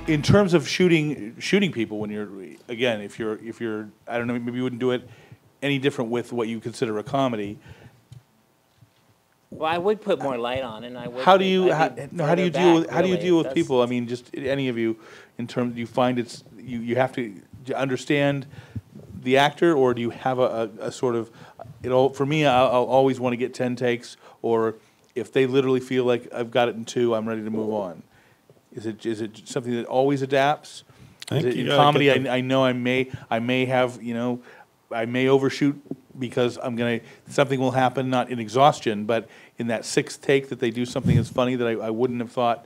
In terms of shooting people, when you're, again, if you're, I don't know, maybe you wouldn't do it any different with what you consider a comedy. Well, I would put more light on, and I would. How do you deal with That's- people? I mean, just any of you, in terms, do you find it's you have to understand the actor, or do you have a sort of, for me, I'll always want to get 10 takes, or if they literally feel like I've got it in 2, I'm ready to move on. Is it something that always adapts? In comedy, I know I may have, I may overshoot because something will happen, not in exhaustion, but in that 6th take that they do something that's funny that I wouldn't have thought,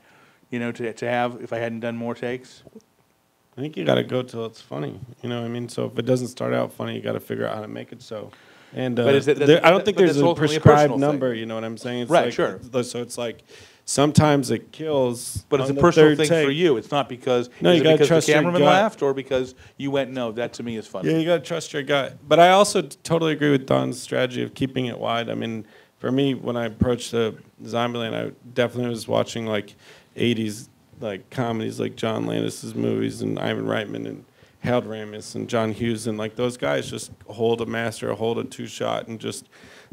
to have if I hadn't done more takes. I think you got to go till it's funny. You know what I mean? So if it doesn't start out funny, you got to figure out how to make it so. And I don't think there's a prescribed number. You know what I'm saying? It's right. Like, sure. So it's like sometimes it kills. But it's a personal thing for you. It's not because you got to trust the cameraman your gut. laughed, or because you went, no, that to me is funny. Yeah, you got to trust your gut. But I also totally agree with Don's strategy of keeping it wide. I mean, for me, when I approached the Zombieland, I definitely was watching like 80s like comedies, like John Landis's movies and Ivan Reitman and Harold Ramis and John Hughes, and like those guys just hold a master, hold a 2-shot, and just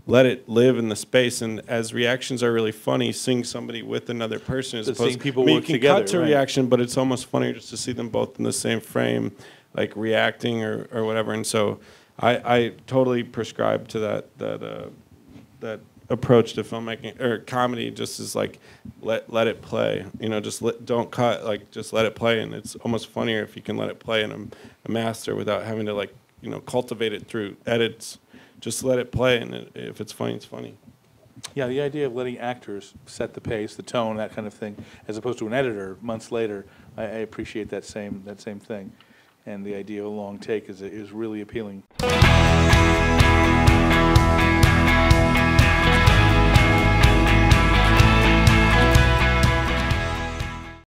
let it live in the space. And as reactions are really funny, seeing somebody with another person is seeing people you work can together, cut to reaction, but it's almost funnier just to see them both in the same frame, like reacting or whatever. And so I totally prescribe to that approach to filmmaking or comedy. Just is like let it play, don't cut, like just let it play. And it's almost funnier if you can let it play in a master without having to cultivate it through edits. Just let it play, and if it's funny, it's funny. Yeah, the idea of letting actors set the pace, the tone, that kind of thing, as opposed to an editor months later, I appreciate that same thing, and the idea of a long take is really appealing.